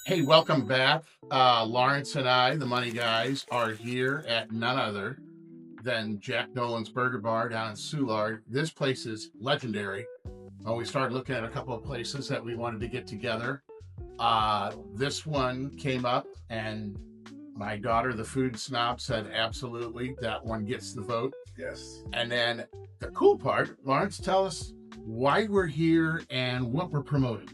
Hey, welcome back. Lawrence and I, the money guys, are here at none other than Jack Nolan's Burger Bar down in Soulard. This place is legendary. We started looking at a couple of places that we wanted to get together. This one came up, and my daughter, the food snob, said absolutely that one gets the vote. Yes. And then the cool part, Lawrence, tell us why we're here and what we're promoting.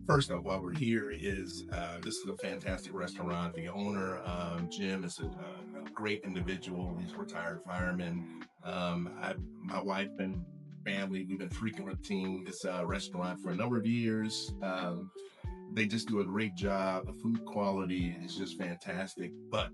First off, while we're here, is this is a fantastic restaurant. The owner, Jim, is a great individual. He's a retired fireman. My wife and family, we've been frequenting this restaurant for a number of years. They just do a great job. The food quality is just fantastic. But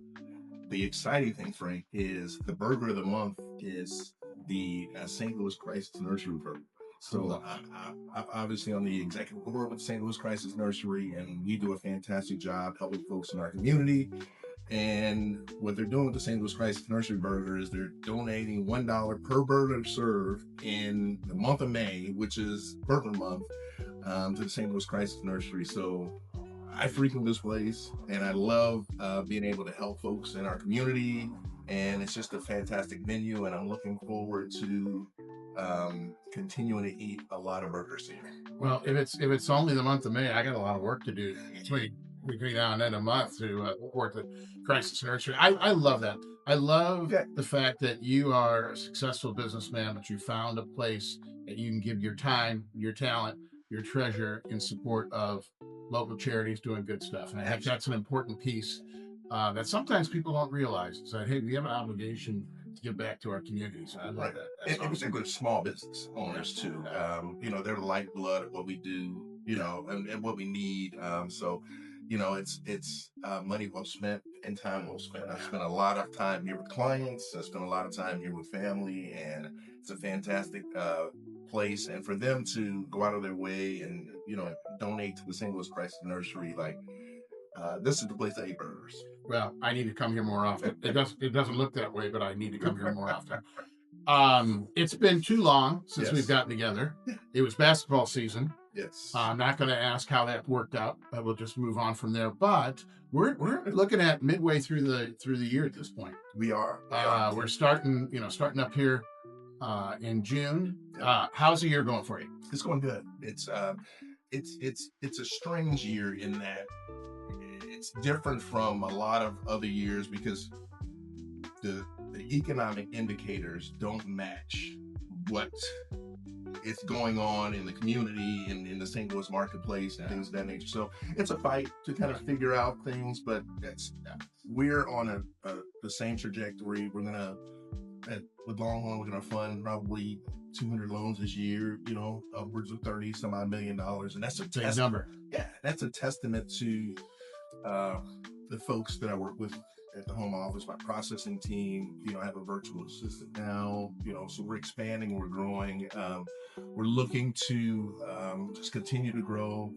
the exciting thing, Frank, is the burger of the month is the St. Louis Crisis Nursery burger. So I'm obviously on the executive board with St. Louis Crisis Nursery, and we do a fantastic job helping folks in our community. And what they're doing with the St. Louis Crisis Nursery burger is they're donating $1 per burger served in the month of May, which is Burger Month, to the St. Louis Crisis Nursery. So I frequent this place, and I love being able to help folks in our community. And it's just a fantastic menu, and I'm looking forward to continuing to eat a lot of burgers here. Well, if it's only the month of May, I got a lot of work to do between now and then a month to work the crisis nursery. I love that. I love Yeah, the fact that you are a successful businessman, but you found a place that you can give your time, your talent, your treasure in support of local charities doing good stuff. And I think that's an important piece that sometimes people don't realize. Is that hey, we have an obligation to give back to our communities. I love right. that. That's And in awesome. particular, small business owners too. Yeah. They're the lifeblood of what we do. And what we need. It's money well spent and time well spent. I've spent a lot of time here with clients. I spent a lot of time here with family, and it's a fantastic place. And for them to go out of their way and donate to the St. Louis Crisis Nursery, like this is the place to eat burgers. Well, I need to come here more often. It doesn't look that way, but I need to come here more often. It's been too long since we've Yes. gotten together. It was basketball season. Yes. I'm not going to ask how that worked out. We'll just move on from there. But we're looking at midway through the year at this point. We are. We are. We're starting up here in June. Yep. How's the year going for you? It's going good. It's a strange year in that it's different from a lot of other years because the economic indicators don't match what is going on in the community and in the St. Louis marketplace and things of that nature. So it's a fight to kind of figure out things, but we're on the same trajectory. We're gonna with Longhorn, we're gonna fund probably 200 loans this year. Upwards of 30 some odd $1 million, and that's a Big number. yeah, that's a testament to uh, the folks that I work with at the home office, my processing team. I have a virtual assistant now. So we're expanding, we're growing. We're looking to just continue to grow.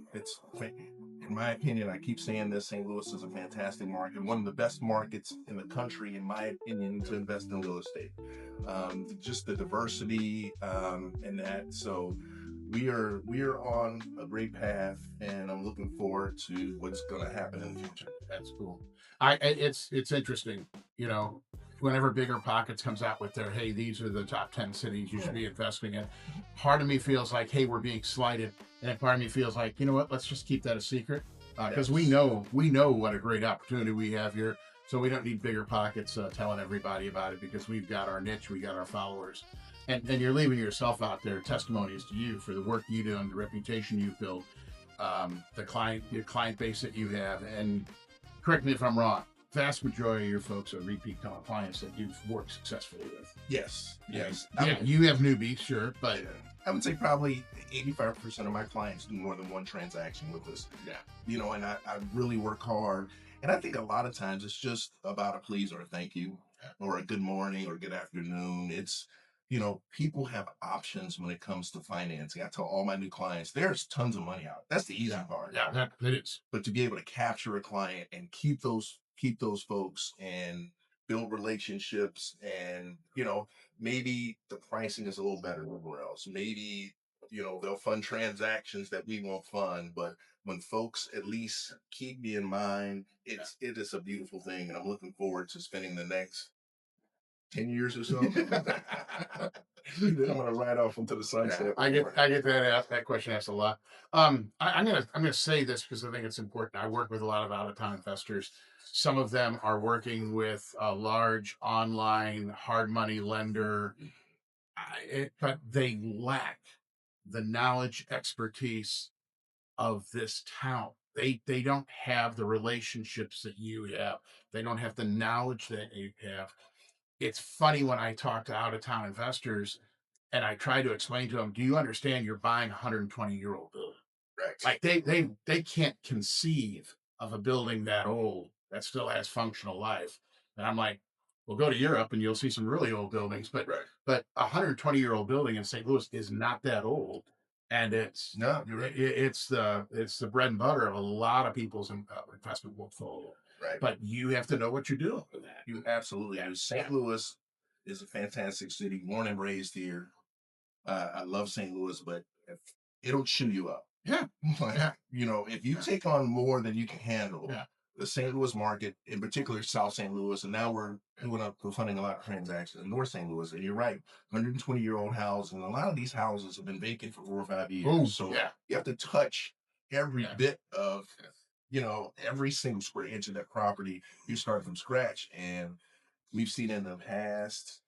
In my opinion, I keep saying this, St. Louis is a fantastic market, one of the best markets in the country, in my opinion, to invest in real estate. Just the diversity and that. So we are on a great path, and I'm looking forward to what's going to happen in the future. That's cool. It's interesting, you know, whenever Bigger Pockets comes out with their hey, these are the top 10 cities you should be investing in. Part of me feels like hey, we're being slighted, and part of me feels like you know what, let's just keep that a secret because Yes. we know what a great opportunity we have here. So we don't need Bigger Pockets telling everybody about it because we've got our niche, we got our followers, and you're leaving yourself out there. Testimonies to you for the work you do and the reputation you build, your client base that you have, and correct me if I'm wrong. Vast majority of your folks are repeat clients that you've worked successfully with. Yes. Yes. Yeah, you have newbies, sure, but I would say probably 85% of my clients do more than one transaction with us. yeah, And I really work hard. And I think a lot of times it's just about a please or a thank you or a good morning or good afternoon. People have options when it comes to financing. I tell all my new clients, there's tons of money out. That's the easy part. yeah, that it is. But to be able to capture a client and keep those folks and build relationships, and maybe the pricing is a little better everywhere else. Maybe they'll fund transactions that we won't fund, but when folks at least keep me in mind, it is a beautiful thing, and I'm looking forward to spending the next 10 years or so. Then I'm gonna ride off into the sunset. I get that question asked a lot. I'm gonna say this because I think it's important. I work with a lot of out of town investors. Some of them are working with a large online hard money lender, but they lack the knowledge expertise of this town. They don't have the relationships that you have. They don't have the knowledge that you have. It's funny when I talk to out of town investors and I try to explain to them, do you understand you're buying a 120-year-old building? Right. Like they can't conceive of a building that old that still has functional life. And I'm like, well, go to Europe and you'll see some really old buildings, but Right. but a 120-year-old building in St. Louis is not that old, and No, you're right. it's the bread and butter of a lot of people's investment portfolio. Right. But you have to know what you're doing with that. You absolutely do. St. Louis is a fantastic city. Born and raised here. I love St. Louis, but it'll chew you up. Yeah, Like, yeah, if you take on more than you can handle, yeah. the St. Louis market, in particular South St. Louis, and now we're funding a lot of transactions in North St. Louis. And you're right, 120-year-old house, and a lot of these houses have been vacant for 4 or 5 years. Oh, So yeah, you have to touch every yeah. bit of, every single square inch of that property. You start from scratch, and we've seen in the past,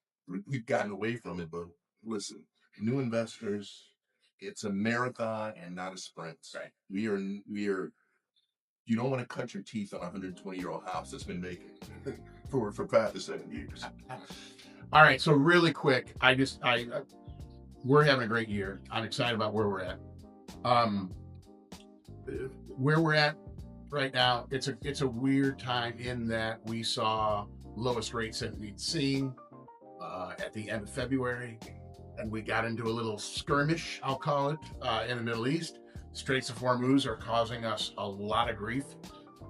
we've gotten away from it, but listen, new investors, it's a marathon and not a sprint. Right. We are, you don't want to cut your teeth on a 120-year-old house that's been vacant for 5 to 7 years. All right, so really quick, we're having a great year. I'm excited about where we're at. Um, where we're at right now, it's a weird time in that we saw lowest rates that we'd seen at the end of February, and we got into a little skirmish, I'll call it, in the Middle East. Straits of Hormuz are causing us a lot of grief.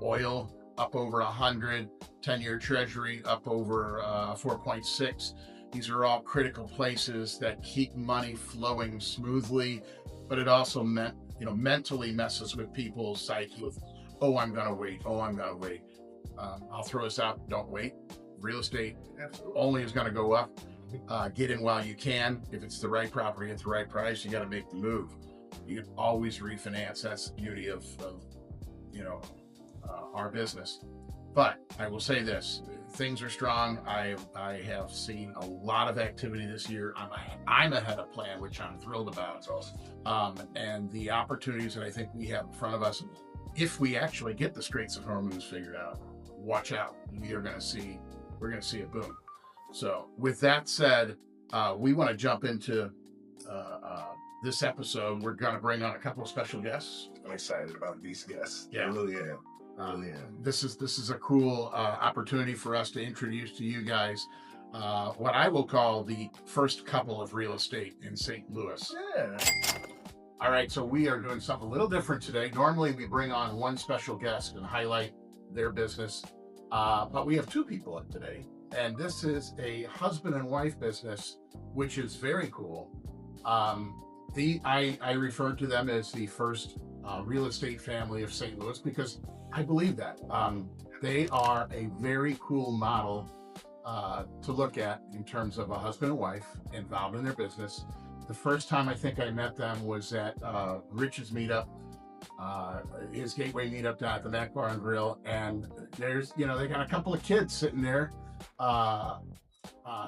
Oil up over 100, 10-year Treasury up over 4.6. These are all critical places that keep money flowing smoothly, but it also mentally messes with people's psyche with, oh, I'm gonna wait. Oh, I'm gonna wait. I'll throw this out. Don't wait. Real estate only is going to go up. Get in while you can. If it's the right property at the right price, you got to make the move. You can always refinance. That's the beauty of our business. But I will say this: things are strong. I have seen a lot of activity this year. I'm ahead of plan, which I'm thrilled about. And the opportunities that I think we have in front of us, if we actually get the Straits of Hormuz figured out, watch out. We're going to see a boom. So with that said, we want to jump into this episode. We're going to bring on a couple of special guests. I'm excited about these guests. Yeah. I really am. This is a cool opportunity for us to introduce to you guys what I will call the first couple of real estate in St. Louis. Yeah. All right, so we are doing something a little different today. Normally we bring on one special guest and highlight their business, but we have two people in today, and this is a husband and wife business, which is very cool. I refer to them as the first real estate family of St. Louis because I believe that. They are a very cool model to look at in terms of a husband and wife involved in their business. The first time I think I met them was at Rich's meetup, his Gateway meetup down at the Mac Bar and Grill, and there's they got a couple of kids sitting there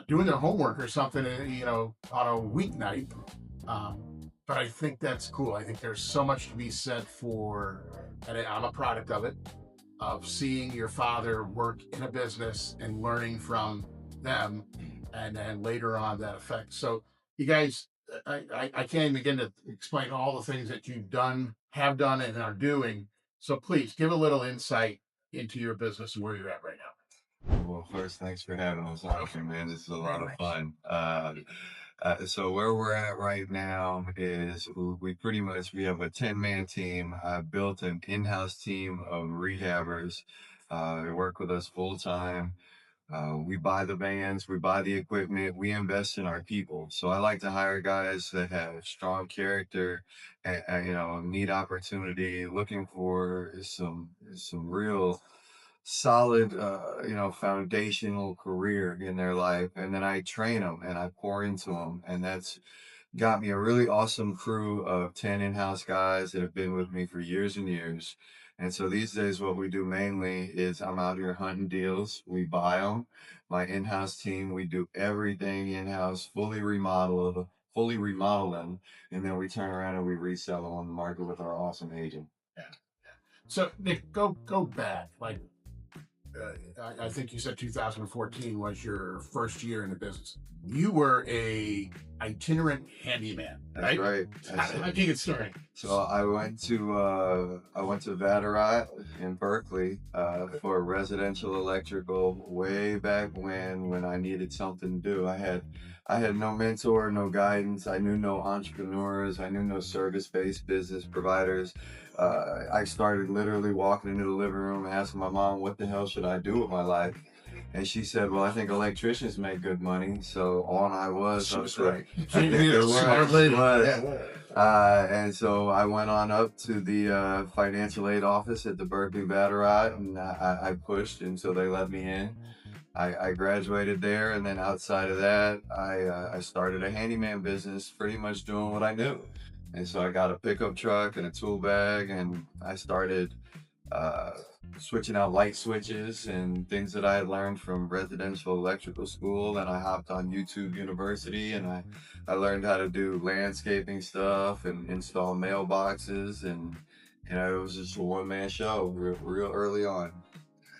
doing their homework or something, on a weeknight. But I think that's cool. I think there's so much to be said for, and I'm a product of it, of seeing your father work in a business and learning from them, and then later on that effect. So you guys, I can't even begin to explain all the things that you've done, have done, and are doing. So please give a little insight into your business and where you're at right now. Well, first, thanks for having us on, man. This is a lot of fun. So where we're at right now is we have a 10-man team. I built an in-house team of rehabbers. They work with us full time. We buy the vans, we buy the equipment, we invest in our people. So I like to hire guys that have strong character, and need opportunity, looking for some real solid, foundational career in their life, and then I train them and I pour into them, and that's got me a really awesome crew of 10 in-house guys that have been with me for years and years. And so these days, what we do mainly is I'm out here hunting deals. We buy them. My in-house team, we do everything in-house, fully remodel them, and then we turn around and we resell them on the market with our awesome agent. Yeah. So Nick, go back. Like, I think you said 2014 was your first year in the business. You were a itinerant handyman, That's right. How did you get started? So I went to Vatterott in Berkeley for residential electrical way back when I needed something to do. I had no mentor, no guidance. I knew no entrepreneurs. I knew no service-based business providers. I started literally walking into the living room asking my mom, what the hell should I do with my life? And she said, well, I think electricians make good money. So on I was. She was right. Smart lady. And so I went on up to the financial aid office at the Berkeley Vatterott, and I pushed until they let me in. I graduated there, and then outside of that, I started a handyman business, pretty much doing what I knew. And so I got a pickup truck and a tool bag, and I started switching out light switches and things that I had learned from residential electrical school. And I hopped on YouTube University, and I learned how to do landscaping stuff and install mailboxes, and it was just a one-man show real early on.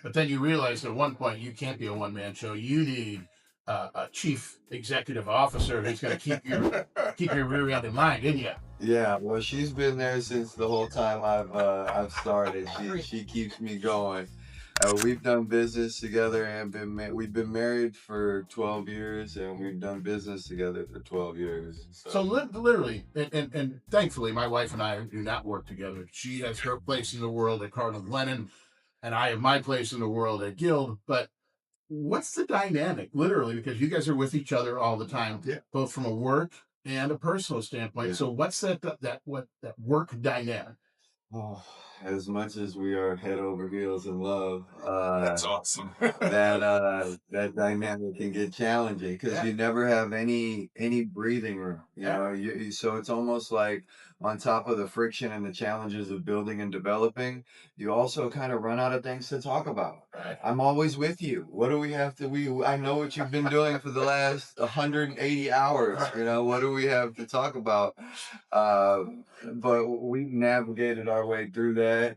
But then you realized at one point you can't be a one-man show. You need a chief executive officer who's going to keep your rear end in mind, didn't you? Yeah, well, she's been there since the whole time I've started. She keeps me going. We've done business together and we've been married for 12 years, and we've done business together for 12 years. So literally, and thankfully, my wife and I do not work together. She has her place in the world at Cardinal Glennon, and I have my place in the world at Guild. But what's the dynamic, literally, because you guys are with each other all the time, both from a work and a personal standpoint. So what's that work dynamic? Oh, as much as we are head over heels in love, That's awesome. that dynamic can get challenging because you never have any breathing room. So it's almost like on top of the friction and the challenges of building and developing, you also kind of run out of things to talk about. I'm always with you. What do we have to? I know what you've been doing for the last 180 hours. What do we have to talk about? But we've navigated our way through that.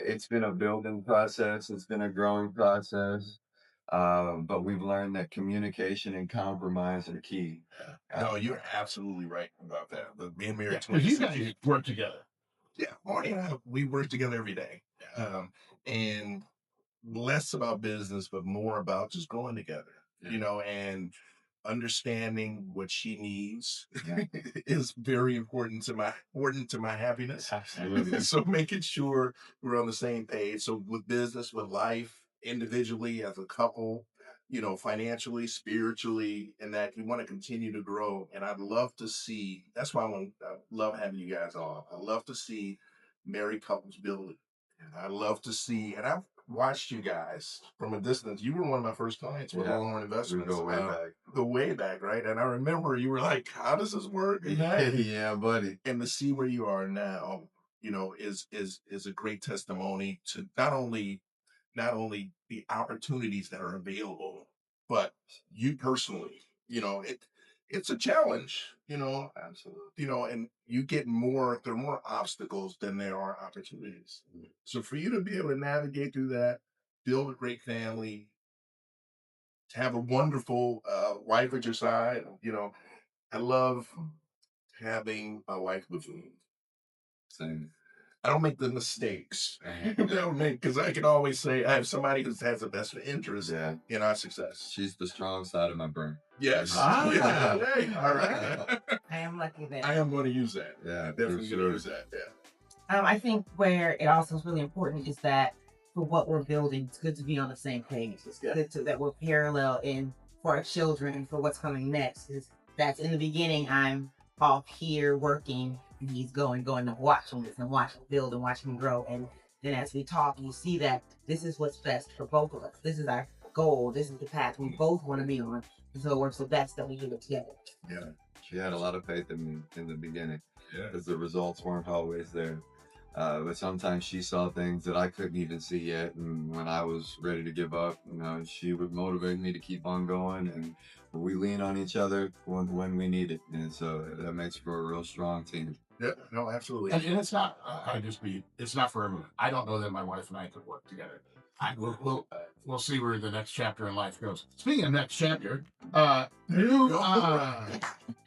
It's been a building process. It's been a growing process. But we've learned that communication and compromise are key. No, you're absolutely right about that. Being married to you guys work together. Yeah, Marty and I, we work together every day. And less about business, but more about just growing together, and understanding what she needs is very important to my happiness. Absolutely. So making sure we're on the same page. So with business, with life, individually, as a couple, financially, spiritually, and that we want to continue to grow. And I'd love to see, that's why I love having you guys on. I love to see married couples build. I love to see, and I've watched you guys from a distance. You were one of my first clients with Longhorn Investments. We go way back. The way back, right? And I remember you were like, how does this work? Yeah, buddy. And to see where you are now, is a great testimony to not only the opportunities that are available, but you personally, it's a challenge, Absolutely. and you get there are more obstacles than there are opportunities. So for you to be able to navigate through that, build a great family, to have a wonderful wife at your side, I love having a wife with me. Same. I don't make the mistakes. Because I can always say I have somebody who has a best interest in our success. She's the strong side of my brain. Yes. Hey, all right. I am lucky that I am going to use that. Yeah, definitely going to use that. Yeah. I think where it also is really important is that for what we're building. It's good to be on the same page. It's good that we're parallel in for our children and for what's coming next. Is that's in the beginning, I'm off here working, and he's going to watch him and watch him build and watch him grow. And then as we talk, you see that this is what's best for both of us. This is our goal. This is the path we both want to be on. And so it works the best that we do it together. Yeah, she had a lot of faith in me in the beginning Yeah. because the results weren't always there. But sometimes she saw things that I couldn't even see yet, and when I was ready to give up, she would motivate me to keep on going, and we lean on each other when we need it, and so that makes for a real strong team. Yeah, no, absolutely. And it's not. It's not for everyone. I don't know that my wife and I could work together. We'll see where the next chapter in life goes. Speaking of next chapter,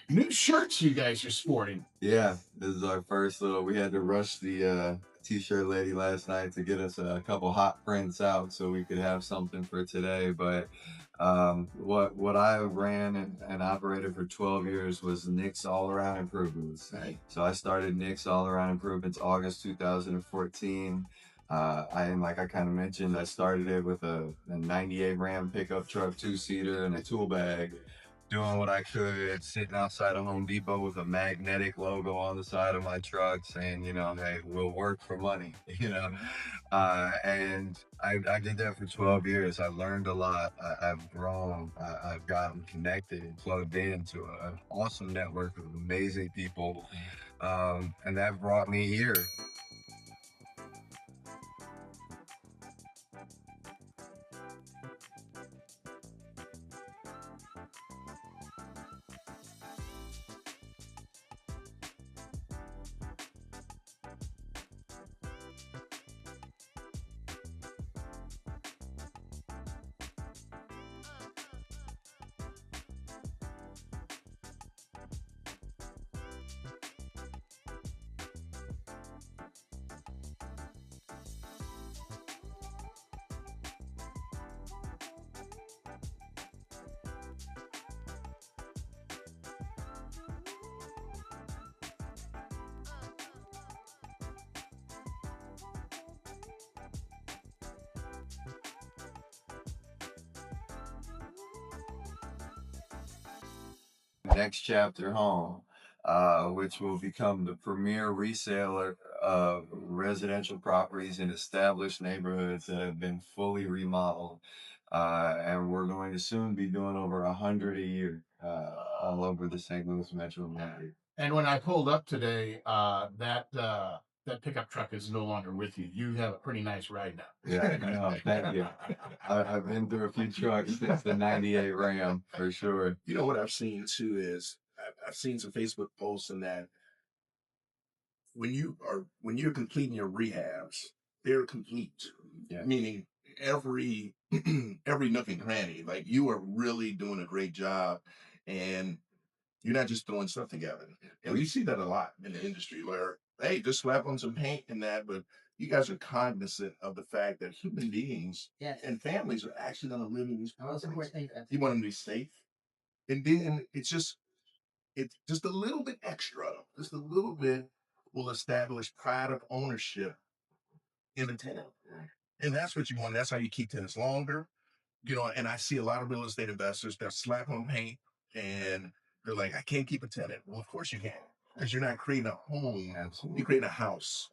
new shirts you guys are sporting. Yeah, this is our first little. We had to rush the t-shirt lady last night to get us a couple hot prints out so we could have something for today. But what I ran and operated for 12 years was Nick's All Around Improvements. Right. So I started Nick's All Around Improvements August 2014. Like I kind of mentioned, I started it with a 98 Ram pickup truck, 2-seater, and a tool bag, doing what I could, sitting outside of Home Depot with a magnetic logo on the side of my truck saying, hey, we'll work for money, and I did that for 12 years. I learned a lot. I've grown. I've gotten connected and plugged into an awesome network of amazing people. And that brought me here. Next Chapter Home, which will become the premier reseller of residential properties in established neighborhoods that have been fully remodeled. And we're going to soon be doing over 100 a year all over the St. Louis metro area. And when I pulled up today, that pickup truck is no longer with you. You have a pretty nice ride now. Yeah, no, thank you. I've been through a few trucks since the 98 Ram, for sure. You know what I've seen too is I've seen some Facebook posts and that when you're completing your rehabs, they're complete. Yeah. Meaning every every nook and cranny. Like you are really doing a great job, and you're not just throwing stuff together. And we see that a lot in the industry where, hey, just slap on some paint and that, but you guys are cognizant of the fact that human beings Yes. and families are actually going to live in these properties. That's You want them to be safe. And then it's just a little bit extra, just a little bit will establish pride of ownership in a tenant. And that's what you want. That's how you keep tenants longer. And I see a lot of real estate investors that slap on paint and they're like, I can't keep a tenant. Well, of course you can, because you're not creating a home. Absolutely. You're creating a house,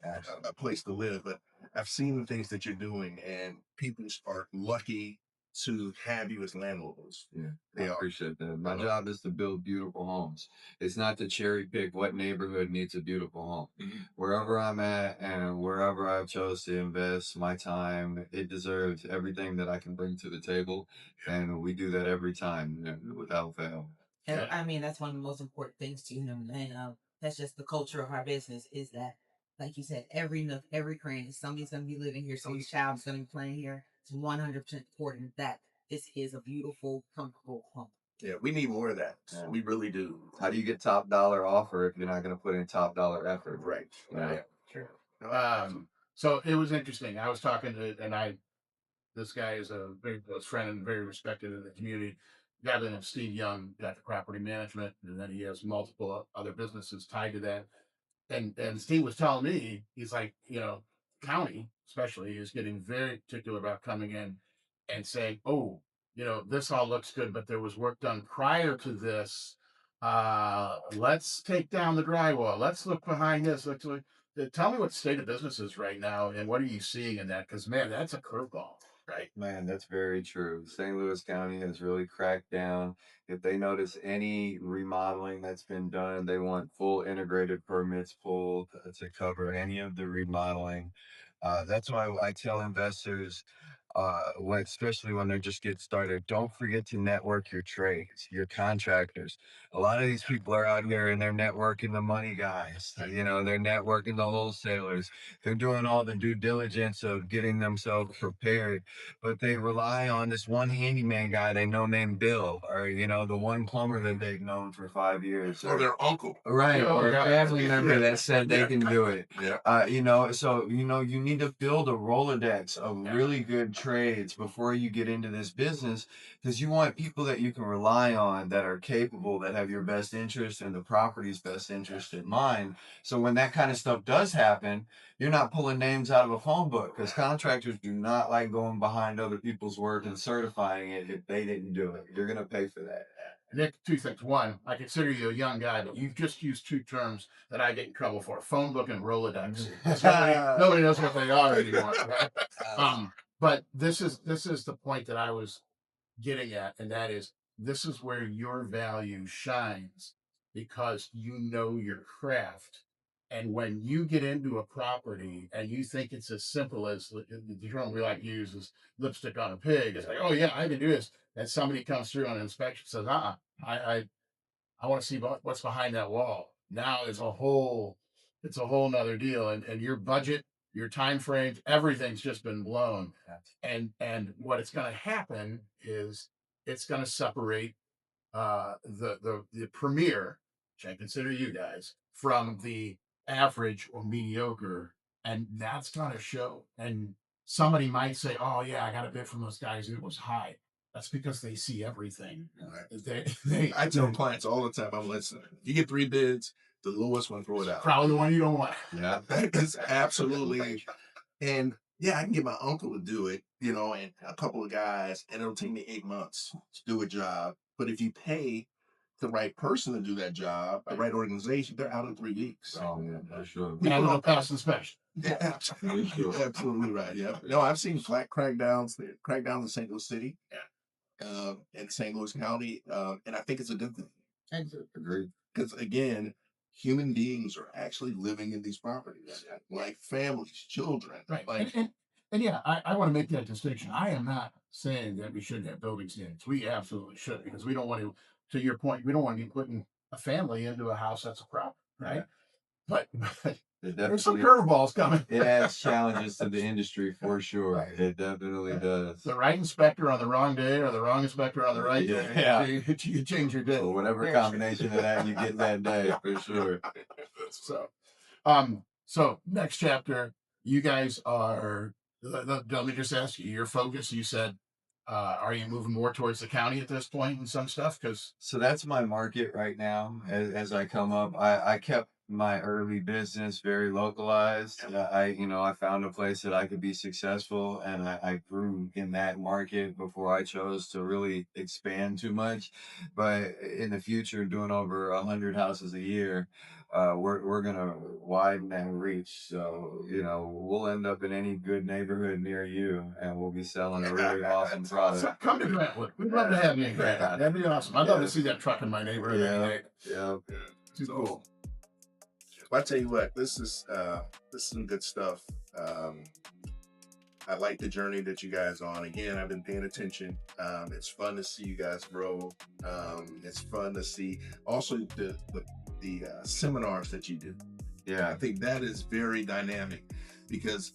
a place to live. But I've seen the things that you're doing, and people are lucky to have you as landlords. Yeah, They I are. appreciate that. My job is to build beautiful homes. It's not to cherry pick what neighborhood needs a beautiful home. Wherever I'm at and wherever I've chose to invest my time, it deserves everything that I can bring to the table, and we do that every time without fail. And I mean, that's one of the most important things to him. And that's just the culture of our business is that, like you said, every nook, every cranny, somebody's going to be living here, somebody's child's going to be playing here. It's 100% important that this is a beautiful, comfortable home. Yeah, we need more of that. Yeah. We really do. How do you get top dollar offer if you're not going to put in top dollar effort? Right. Yeah. True. So it was interesting. I was talking to, this guy is a very close friend and very respected in the community. Guy named Steve Young, got the property management, and then he has multiple other businesses tied to that. And Steve was telling me, he's like, county especially, is getting very particular about coming in and saying, "Oh, this all looks good, but there was work done prior to this. Let's take down the drywall. Let's look behind this. Let's look." Tell me what the state of business is right now, and what are you seeing in that? Because man, that's a curveball, right? Man, that's very true. St. Louis County has really cracked down. If they notice any remodeling that's been done, they want full integrated permits pulled to cover any of the remodeling. That's why I tell investors, especially when they're just getting started, don't forget to network your trades, your contractors. A lot of these people are out here and they're networking the money guys. They're networking the wholesalers. They're doing all the due diligence of getting themselves prepared, but they rely on this one handyman guy they know named Bill, or the one plumber that they've known for 5 years, or their uncle, right, or a family member that said they can do it. Yeah. So you need to build a Rolodex of really good trades before you get into this business, because you want people that you can rely on, that are capable, that have your best interest and the property's best interest in mind. So when that kind of stuff does happen, you're not pulling names out of a phone book, because contractors do not like going behind other people's work and certifying it if they didn't do it. You're going to pay for that. Nick, two things. One, I consider you a young guy, but you've just used two terms that I get in trouble for: phone book and Rolodex. Nobody knows what they are anymore. Right? But this is the point that I was getting at, and that is, this is where your value shines, because you know your craft. And when you get into a property and you think it's as simple as the term we like to use is lipstick on a pig, it's like, oh yeah, I can do this. And somebody comes through on an inspection and says, I want to see what's behind that wall. Now it's a whole nother deal. And your budget, your time frames, everything's just been blown. And what it's going to happen is it's going to separate the premier, which I consider you guys, from the average or mediocre, and that's going to show. And somebody might say, "Oh yeah, I got a bid from those guys, and it was high." That's because they see everything. I tell clients all the time, I'm listening. You get 3 bids, the lowest one, throw it out. Probably the one you don't want. Yeah, that is absolutely. And yeah, I can get my uncle to do it, and a couple of guys, and it'll take me 8 months to do a job. But if you pay the right person to do that job, the right organization, they're out in 3 weeks. Oh, yeah, for sure. And it'll pass inspection. Yeah, absolutely right. Yeah. No, I've seen flat crackdowns in St. Louis City, in St. Louis County, and I think it's a good thing. Agreed. Because again, human beings are actually living in these properties, like families, children. Right. Like, and yeah, I want to make that distinction. I am not saying that we shouldn't have building standards. We absolutely should, because we don't want to your point, we don't want to be putting a family into a house that's a problem, right? But there's some curveballs coming. It adds challenges to the industry for sure. It definitely does. The right inspector on the wrong day, or the wrong inspector on the right day. Yeah. You change your day. So whatever combination of that you get that day, for sure. So next chapter, you guys are. Let me just ask you, your focus. You said, are you moving more towards the county at this point in some stuff? So that's my market right now. As I come up, I kept my early business very localized. I found a place that I could be successful, and I grew in that market before I chose to really expand too much. But in the future, doing over 100 houses a year, we're gonna widen and reach. So we'll end up in any good neighborhood near you, and we'll be selling a really awesome product. So come to Grantwood. We'd love to have you in Grantwood. That'd be awesome. I'd love to see that truck in my neighborhood. Yeah. Too cool. Well, I tell you what, this is some good stuff. I like the journey that you guys are on. Again, I've been paying attention. It's fun to see you guys grow. It's fun to see also the seminars that you do. Yeah, I think that is very dynamic, because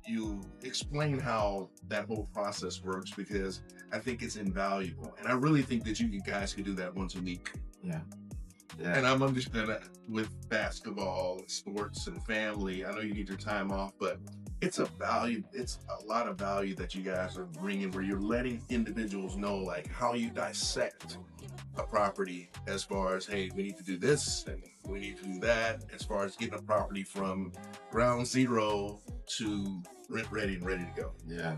you explain how that whole process works, because I think it's invaluable. And I really think that you guys could do that once a week. Yeah. And I'm understanding with basketball, sports, and family, I know you need your time off, but it's a lot of value that you guys are bringing, where you're letting individuals know like how you dissect a property, as far as, hey, we need to do this and we need to do that, as far as getting a property from ground zero to ready to go. Yeah.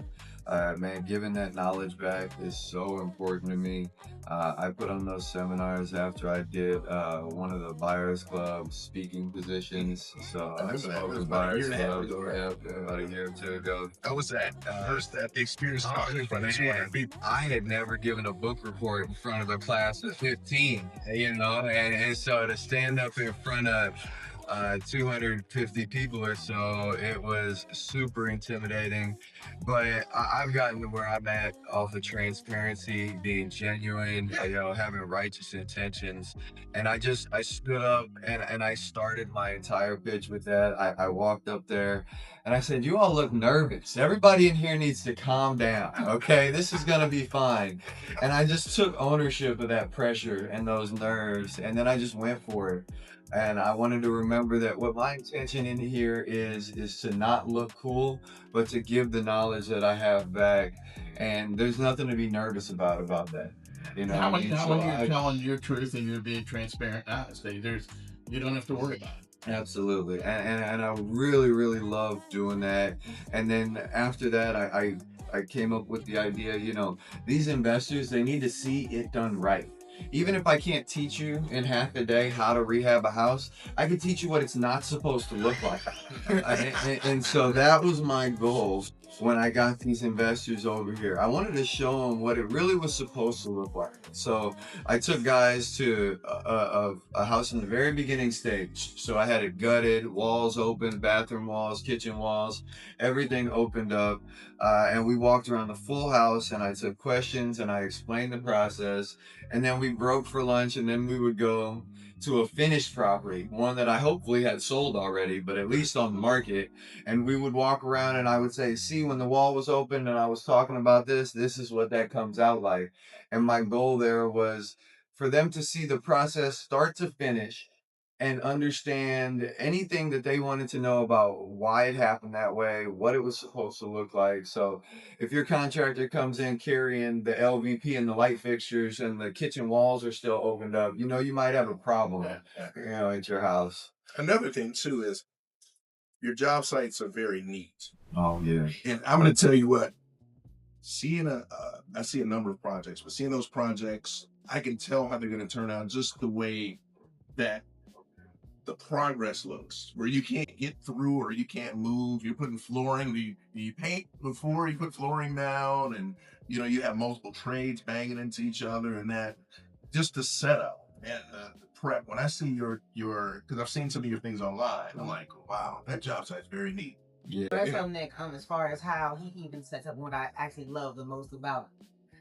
Man, giving that knowledge back is so important to me. I put on those seminars after I did one of the Buyers Club speaking positions. So I I remember that. spoke It was with about a Buyers year and a half Club ago, right? about a year or two ago. How was that? First, that experience talking in front of 200 people. I had never given a book report in front of a class of 15, and so to stand up in front of 250 people or so, it was super intimidating. But I've gotten to where I'm at off of transparency, being genuine, having righteous intentions. And I stood up and I started my entire pitch with that. I walked up there and I said, "You all look nervous. Everybody in here needs to calm down, okay? This is gonna be fine." And I just took ownership of that pressure and those nerves, and then I just went for it. And I wanted to remember that what my intention in here is to not look cool, but to give the knowledge that I have back. And there's nothing to be nervous about that. You know How what I much mean? now So when you're telling your truth and you're being transparent and honest, you don't have to worry about it. Absolutely. And I really, really love doing that. And then after that, I came up with the idea, these investors, they need to see it done right. Even if I can't teach you in half a day how to rehab a house, I can teach you what it's not supposed to look like. And so that was my goal when I got these investors over here. I wanted to show them what it really was supposed to look like. So I took guys to a house in the very beginning stage. So I had it gutted, walls open, bathroom walls, kitchen walls, everything opened up. And we walked around the full house and I took questions and I explained the process. And then we broke for lunch and then we would go to a finished property, one that I hopefully had sold already, but at least on the market. And we would walk around and I would say, "See, when the wall was open and I was talking about this is what that comes out like." And my goal there was for them to see the process start to finish and understand anything that they wanted to know about why it happened that way, what it was supposed to look like. So if your contractor comes in carrying the LVP and the light fixtures and the kitchen walls are still opened up, you might have a problem, at your house. Another thing too is your job sites are very neat. Oh, yeah. And I'm going to tell you what, I see a number of projects, but seeing those projects, I can tell how they're going to turn out just the way that the progress looks, where you can't get through or you can't move. You're putting flooring. Do you paint before you put flooring down? And, you have multiple trades banging into each other and that. Just the setup and the prep. When I see because I've seen some of your things online, I'm like, wow, that job site's very neat. Yeah. Also, Nick, as far as how he even sets up, what I actually love the most about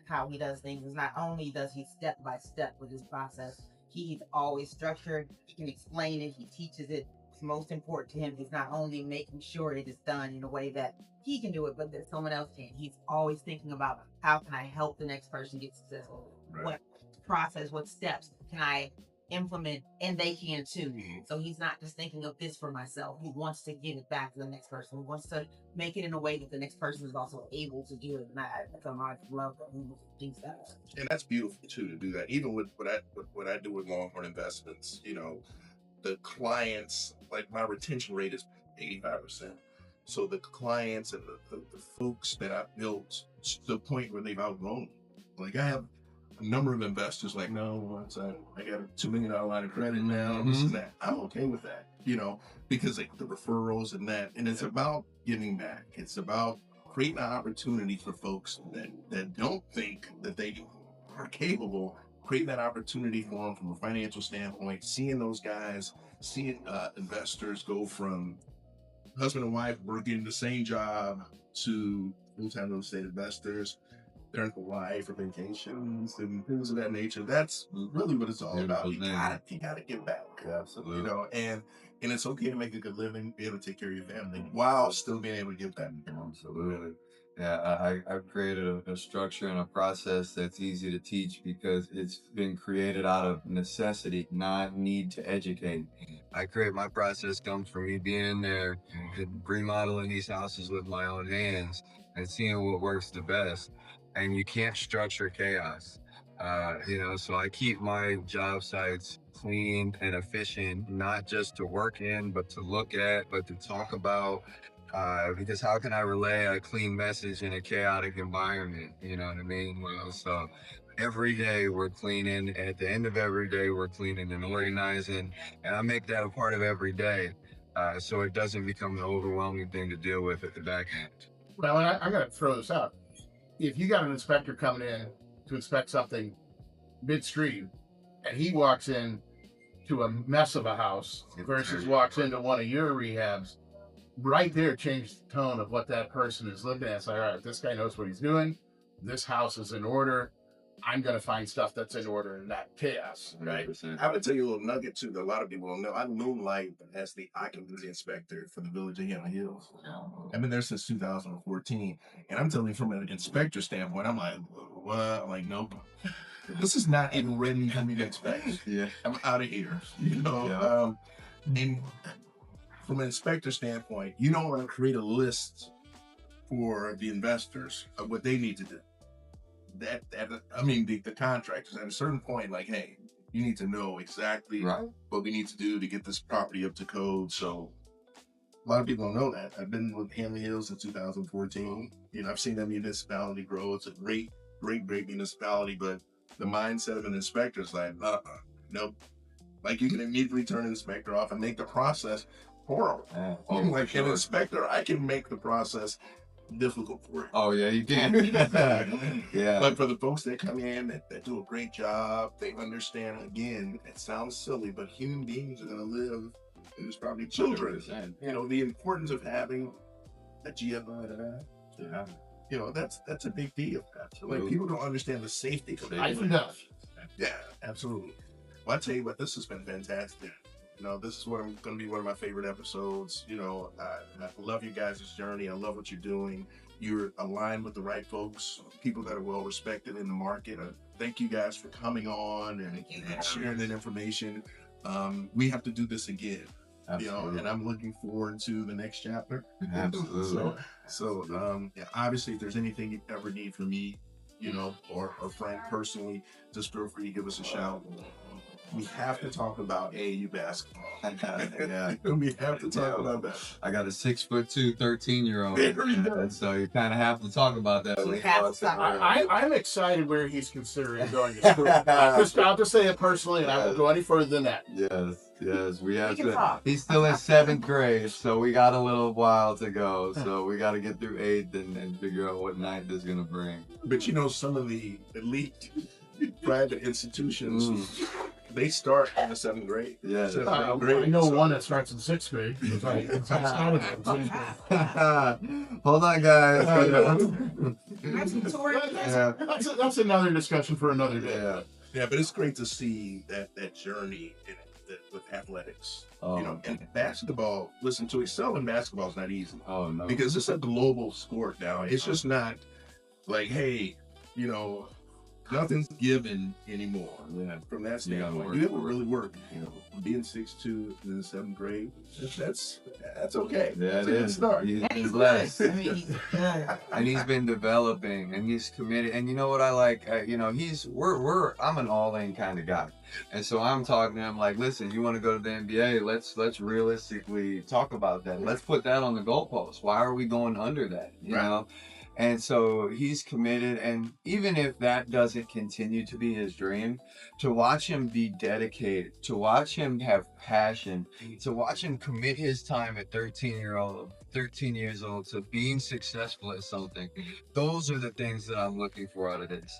how he does things is not only does he step by step with his process, he's always structured. He can explain it. He teaches it. It's most important to him. He's not only making sure it is done in a way that he can do it, but that someone else can. He's always thinking about how can I help the next person get successful? Right. What process, what steps can I implement, and they can too. So he's not just thinking of this for myself. He wants to give it back to the next person. He wants to make it in a way that the next person is also able to do it. And I love that he thinks that. And that's beautiful too, to do that. Even with what I do with Longhorn Investments, the clients, like my retention rate is 85%. So the clients and the folks that I've built to the point where they've outgrown me. Like I have a number of investors like, no, once I got a $2 million line of credit now, this and that. I'm okay with that, because the referrals and that. And it's about giving back. It's about creating an opportunity for folks that don't think that they are capable, creating that opportunity for them from a financial standpoint, seeing those guys, seeing investors go from husband and wife working the same job to full-time real estate investors. They're in Hawaii for vacations and things of that nature. That's really what it's all about. You gotta give back. Absolutely. And it's okay to make a good living, be able to take care of your family while still being able to give back. Absolutely. Yeah, I've created a structure and a process that's easy to teach because it's been created out of necessity, not need to educate. I create my process comes from me being in there and remodeling these houses with my own hands and seeing what works the best. And you can't structure chaos. So I keep my job sites clean and efficient, not just to work in, but to look at, but to talk about. Because how can I relay a clean message in a chaotic environment? You know what I mean? Well, so every day we're cleaning. At the end of every day, we're cleaning and organizing, and I make that a part of every day, so it doesn't become an overwhelming thing to deal with at the back end. Well, and I'm going to throw this out. If you got an inspector coming in to inspect something midstream, and he walks in to a mess of a house versus walks into one of your rehabs, right there changed the tone of what that person is looking at. It's like, all right, this guy knows what he's doing. This house is in order. I'm going to find stuff that's in order and not chaos, right? 100%. I would tell you a little nugget too that a lot of people don't know. I moonlight as the occupancy inspector for the village of Hammond Hills. I've been there since 2014, and I'm telling you from an inspector standpoint, I'm like, what? I'm like, nope. This is not even ready for me to inspect. Yeah. I'm out of here. You know, and from an inspector standpoint, you don't want to create a list for the investors of what they need to do. The contractors at a certain point, like, hey, you need to know exactly what we need to do to get this property up to code. So a lot of people don't know that. I've been with Hammond Hills since 2014. You know, I've seen that municipality grow. It's a great municipality, but the mindset of an inspector is like, nope. Like, you can immediately turn an inspector off and make the process horrible. Like an inspector, I can make the process difficult for you. Oh yeah, you can. Yeah. But for the folks that come in that do a great job, they understand. Again, it sounds silly, but human beings are going to live. There's probably children. You know, the importance of having a GFI. Yeah. You know, that's a big deal. Absolutely. Like, people don't understand the safety of it. Yeah, absolutely. Well, I tell you what, this has been fantastic. You know, this is going to be one of my favorite episodes. You know, I love you guys' journey. I love what you're doing. You're aligned with the right folks, people that are well respected in the market. Thank you guys for coming on and sharing that information. We have to do this again. Absolutely. You know, and I'm looking forward to the next chapter. Absolutely. So, obviously, if there's anything you ever need from me, you know, or Frank personally, just feel free to give us a shout. We have to talk about AAU basketball. Yeah. We have to talk about that. I got a 6'2", 13-year-old. And so you kind of have to talk about that. I'm excited where he's considering going to school. I'll just say it personally, and I won't go any further than that. Yes. We have to. He's still in 7th grade, so we got a little while to go. So we got to get through 8th and figure out what 9th is going to bring. But you know, some of the elite private institutions, they start in the 7th grade. Yeah. I know one that starts in 6th grade. Hold on, guys. That's another discussion for another day. Yeah, but it's great to see that journey with athletics. You know, and basketball, listen, to excel in basketball is not easy. Oh, no. Because it's a global sport now. It's just not like, hey, you know, nothing's given anymore. Yeah. From that standpoint, you have to really work. You know, being 6'2" in the 7th grade, that's okay. Yeah, that's a good start. He's blessed. I mean, he's good. And he's been developing, and he's committed. And you know what I like? You know, I'm an all-in kind of guy, and so I'm talking to him like, listen, you want to go to the NBA? Let's realistically talk about that. Let's put that on the goalpost. Why are we going under that? You know. And so he's committed, and even if that doesn't continue to be his dream, to watch him be dedicated, to watch him have passion, to watch him commit his time at 13 years old to being successful at something, those are the things that I'm looking for out of this.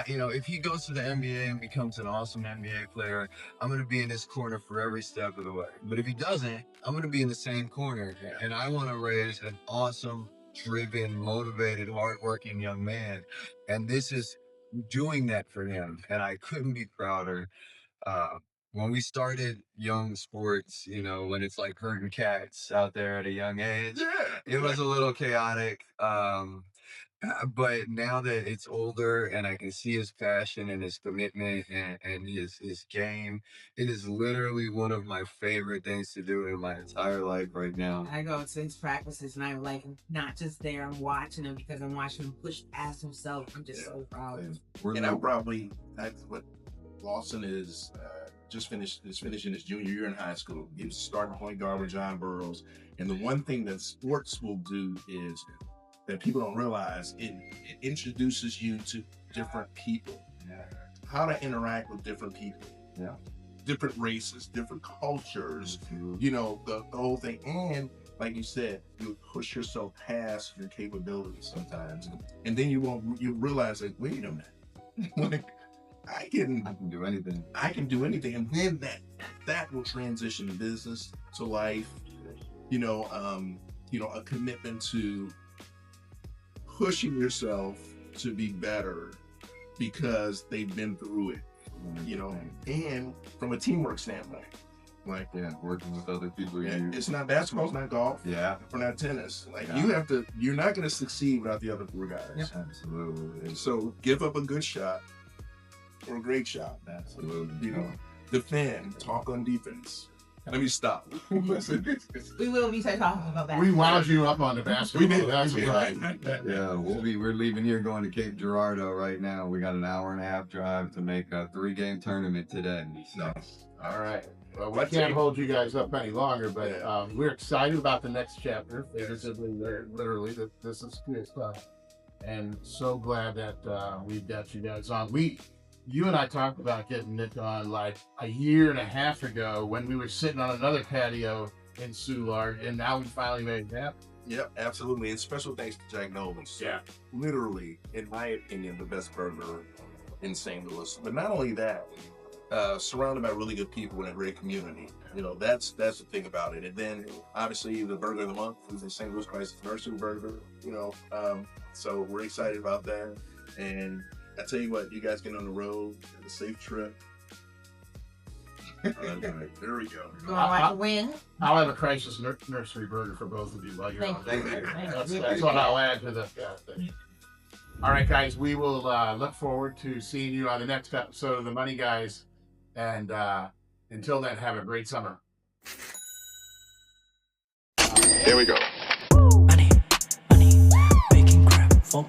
You know, if he goes to the NBA and becomes an awesome NBA player, I'm going to be in his corner for every step of the way. But if he doesn't, I'm going to be in the same corner, and I want to raise an awesome, driven, motivated, hardworking young man, and this is doing that for him, and I couldn't be prouder. When we started young sports, you know, when it's like herding cats out there at a young age, it was a little chaotic. But now that it's older and I can see his passion and his commitment and his game, it is literally one of my favorite things to do in my entire life right now. I go to his practices and I'm like, not just there, I'm watching him because I'm watching him push past himself. I'm just so proud. And I'm probably, that's what Lawson is is finishing his junior year in high school. He's starting point guard with John Burroughs. And the one thing that sports will do is that people don't realize, it introduces you to different people. Yeah. How to interact with different people. Yeah. Different races, different cultures, Mhm. you know, the whole thing. And like you said, you push yourself past your capabilities sometimes. And then you realize that, wait a minute, like I can do anything. I can do anything. And then that will transition business to life, you know, a commitment to pushing yourself to be better because they've been through it, you know, and from a teamwork standpoint. Like, Yeah, working with other people. it's not basketball, it's not golf, Yeah, or not tennis. Like Yeah. you're not going to succeed without the other four guys. absolutely. So give up a good shot or a great shot. Absolutely. You know, defend, talk on defense. Let me stop. We will be talking about that. We wound you up on the basketball. We did. That's right. Yeah, we're leaving here going to Cape Girardeau right now. We got an hour-and-a-half drive to make a 3-game tournament today. So. All right. Well, we can't hold you guys up any longer, but we're excited about the next chapter. Figuratively, literally, that this is good stuff. And so glad that we've got you guys on. You and I talked about getting Nick on like a year and a half ago when we were sitting on another patio in Soulard, and now we finally made it happen. Yep, absolutely. And special thanks to Jack Nolan's. Yeah. Literally, in my opinion, the best burger in St. Louis. But not only that, surrounded by really good people in a great community. You know, that's the thing about it. And then obviously the burger of the month is the St. Louis Christ Nursery Burger, you know. So we're excited about that. And I tell you what, you guys get on the road, have a safe trip. There we go. You want to win? I'll have a crisis nursery burger for both of you while you're on. Thank you. That's what I'll add to the thing. All right, guys, we will look forward to seeing you on the next episode of The Money Guys. And until then, have a great summer. Here we go. Money, making crap for